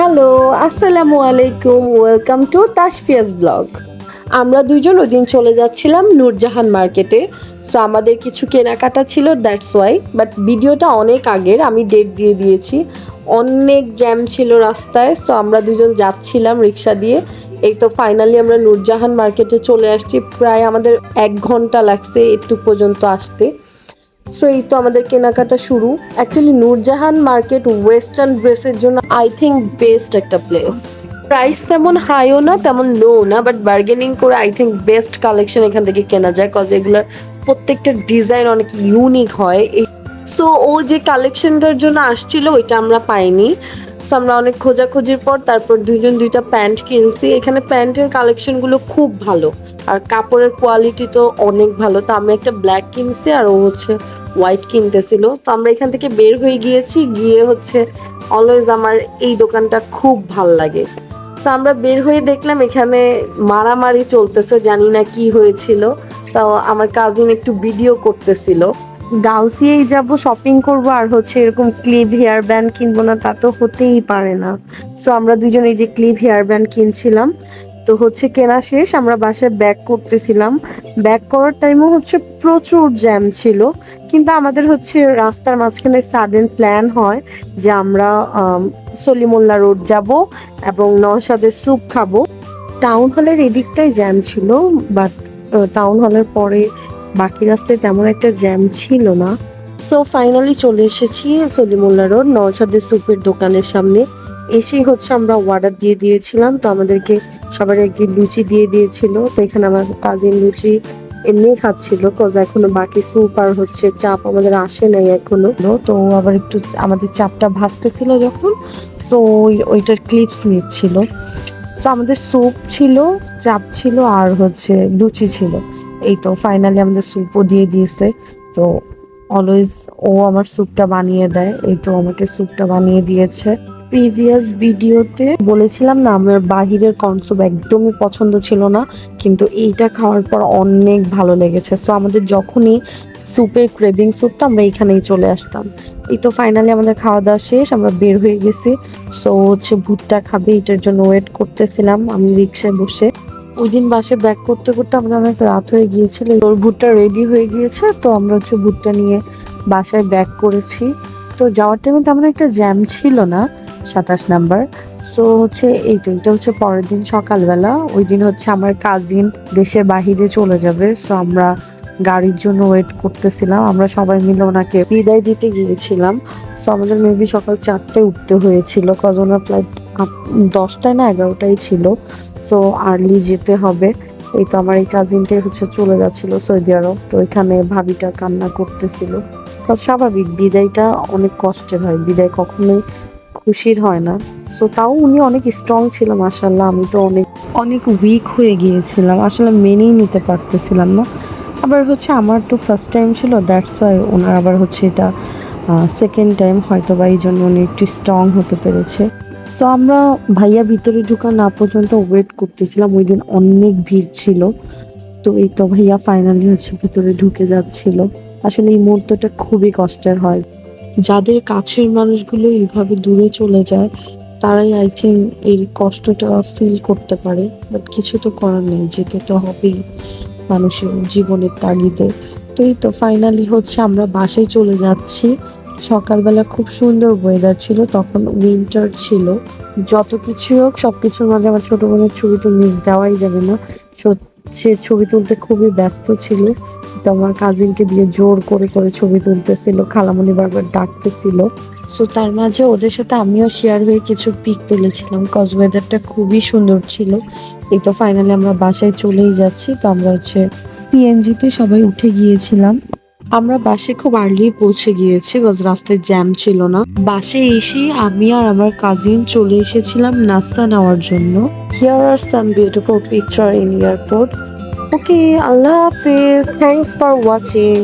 Hello, আসসালামু আলাইকুম। Welcome to তাশফিয়াস ব্লগ। আমরা দুইজন ওই দিন চলে যাচ্ছিলাম নূরজাহান মার্কেটে। সো আমাদের কিছু কেনাকাটা ছিল, দ্যাটস ওয়াই। বাট ভিডিওটা অনেক আগের, আমি ডেট দিয়ে দিয়েছি। অনেক জ্যাম ছিল রাস্তায়। সো আমরা দুজন যাচ্ছিলাম রিক্সা দিয়ে। এই তো ফাইনালি আমরা নূরজাহান মার্কেটে চলে আসছি। প্রায় আমাদের 1 ঘন্টা লাগছে একটু পর্যন্ত আসতে। সো এই তো আমাদের কেনাকাটা শুরু। অ্যাকচুয়ালি নূরজাহান মার্কেট ওয়েস্টার্ন ড্রেসের জন্য আই থিঙ্ক বেস্ট একটা প্লেস। প্রাইস তেমন হাইও না তেমন লো না, বাট বার্গেনিং করে আই থিঙ্ক বেস্ট কালেকশন এখান থেকে কেনা যায়, কজ এগুলোর প্রত্যেকটা ডিজাইন অনেক ইউনিক হয়। সো ও যে কালেকশনটার জন্য আসছিল ওইটা আমরা পাইনি। সো আমরা অনেক খোঁজাখুঁজির পর তারপর দুইজন দুইটা প্যান্ট কিনছি। এখানে প্যান্টের কালেকশনগুলো খুব ভালো আর কাপড়ের কোয়ালিটি তো অনেক ভালো। তো আমি একটা ব্ল্যাক কিনছি আর ও হচ্ছে হোয়াইট কিনতেছিল। তো আমরা এখান থেকে বের হয়ে গিয়েছি, গিয়ে হচ্ছে অলওয়েজ আমার এই দোকানটা খুব ভাল লাগে। তো আমরা বের হয়ে দেখলাম এখানে মারামারি চলতেছে, জানি না কি হয়েছিল। তাও আমার কাজিন একটু ভিডিও করতেছিল। গাউসিয়াই যাব, শপিং করব, আর হচ্ছে এরকম ক্লিপ হেয়ার ব্যান্ড কিনবো না তা তো হতেই পারে না। সো আমরা দুজন এই যে ক্লিপ হেয়ার ব্যান্ড কিনছিলাম। তো হচ্ছে কেনা শেষ, আমরা বাসায় ব্যাক করতেছিলাম। ব্যাক করার টাইমও হচ্ছে প্রচুর জ্যাম ছিল, কিন্তু আমাদের হচ্ছে রাস্তার মাঝখানে সাডেন প্ল্যান হয় যে আমরা সলিমুল্লাহ রোড যাব এবং নওশাদের স্যুপ খাবো। টাউন হলের এদিকটাই জ্যাম ছিল, বাট টাউন হলের পরে বাকি রাস্তায় তেমন একটা জ্যাম ছিল না। সো ফাইনালি চলে এসেছি সলিমুল্লাহ রোড নওশাদের স্যুপের দোকানের সামনে। এসেই হচ্ছে আমরা অর্ডার দিয়ে দিয়েছিলাম। তো আমাদেরকে সবার আগে লুচি দিয়ে দিয়েছিল। তো এখানে আমার কাজিন লুচি এমনি খাচ্ছিল, কজ এখনো বাকি স্যুপ আর হচ্ছে চাপ আমাদের আসে নাই এখনো। তো আবার একটু আমাদের চাপটা ভাজতেছিল যখন, সো ওইটার ক্লিপস নিচ্ছিল। তো আমাদের স্যুপ ছিল, চাপ ছিল আর হচ্ছে লুচি ছিল। এই তো ফাইনালি আমাদের স্যুপও দিয়ে দিয়েছে। তো অলওয়েজ ও আমার স্যুপটা বানিয়ে দেয়, এই তো আমাকে স্যুপটা বানিয়ে দিয়েছে। প্রিভিয়াস ভিডিওতে বলেছিলাম না আমার বাহিরের কর্ন স্যুপ একদমই পছন্দ ছিল না, কিন্তু এইটা খাওয়ার পর অনেক ভালো লেগেছে। সো আমাদের যখনই স্যুপের ক্রেভিং স্যুপটা আমরা এখানেই চলে আসতাম। এই তো ফাইনালি আমাদের খাওয়া দাওয়া শেষ, আমরা বের হয়ে গেছি। সো হচ্ছে ভুট্টা খাবে, এটার জন্য ওয়েট করতেছিলাম আমি রিক্সায় বসে। ওই দিন বাসে ব্যাক করতে করতে আমাদের অনেক রাত হয়ে গিয়েছিল। ওর ভুট্টা রেডি হয়ে গিয়েছে, তো আমরা হচ্ছে ভুট্টা নিয়ে বাসায় ব্যাক করেছি। তো যাওয়ার টাইমে তেমন একটা জ্যাম ছিল না, 27 নাম্বার। সো হচ্ছে এটা হচ্ছে পরের দিন সকালবেলা। ওই দিন হচ্ছে আমার কাজিন দেশের বাহিরে চলে যাবে। সো আমরা গাড়ির জন্য ওয়েট করতেছিলাম। আমরা সবাই মিলে ওনাকে বিদায় দিতে গিয়েছিলাম। সো আমাদের মেবি সকাল 4টায় উঠতে হয়েছিল, কজ ওনার ফ্লাইট 10টায় না 11টায় ছিল। সো আর্লি যেতে হবে। এই তো আমার এই কাজিনটাই হচ্ছে চলে যাচ্ছিল সৌদি আরব। তো এখানে ভাবিটা কান্না করতেছিল। স্বাভাবিক, বিদায়টা অনেক কষ্টের হয়, বিদায় কখনোই খুশির হয় না। সো তাও উনি অনেক স্ট্রং ছিল মাশাআল্লাহ। আমি তো অনেক অনেক উইক হয়ে গিয়েছিলাম, আসলে মেনেই নিতে পারতেছিলাম না। আবার হচ্ছে আমার তো ফার্স্ট টাইম ছিল, দ্যাটস ওয়াই। ওনার আবার হচ্ছে এটা সেকেন্ড টাইম, হয়তো বা এই জন্য উনি একটু স্ট্রং হতে পেরেছে। সো আমরা ভাইয়া ভিতরে ঢোকা না পর্যন্ত ওয়েট করতেছিলাম। ওই দিন অনেক ভিড় ছিল। তো এই তো ভাইয়া ফাইনালি হচ্ছে ভিতরে ঢুকে যাচ্ছিল। আসলে এই মুহূর্তটা খুবই কষ্টের হয়। যাদের কাছের মানুষগুলো এইভাবে দূরে চলে যায় তারাই আই থিঙ্ক এই কষ্টটা ফিল করতে পারে। বাট কিছু তো করার নেই, যেতে তো হবেই মানুষের জীবনের তাগিদে। তো এই তো ফাইনালি হচ্ছে আমরা বাসায় চলে যাচ্ছি। সকালবেলা খুব সুন্দর ওয়েদার ছিল, তখন উইন্টার ছিল। যত কিছু হোক সবকিছুর মাঝে আমার ছোট বোনের ছবি তো মিস দেওয়াই যাবে না। সে ছবি তুলতে খুবই ব্যস্ত ছিল। তো আমার কাজিনকে দিয়ে জোর করে করে ছবি তুলতেছিল, খালামণি বারবার ডাকতেছিল। সো তার মাঝে ওদের সাথে আমিও শেয়ার হয়ে কিছু পিক তুলেছিলাম, কজ ওয়েদারটা খুবই সুন্দর ছিল। এই তো ফাইনালি আমরা বাসায় চলেই যাচ্ছি। তো আমরা হচ্ছে সিএনজিতে সবাই উঠে গিয়েছিলাম। আমরা বাসে খুব আর্লি পৌঁছে গিয়েছি, কজ রাস্তায় জ্যাম ছিল না। বাসে এসে আমি আর আমার কাজিন চলে এসেছিলাম নাস্তা নেওয়ার জন্য। Here are some beautiful picture in airport. Okay, আল্লাহ হাফিজ, থ্যাংকস ফর ওয়াচিং।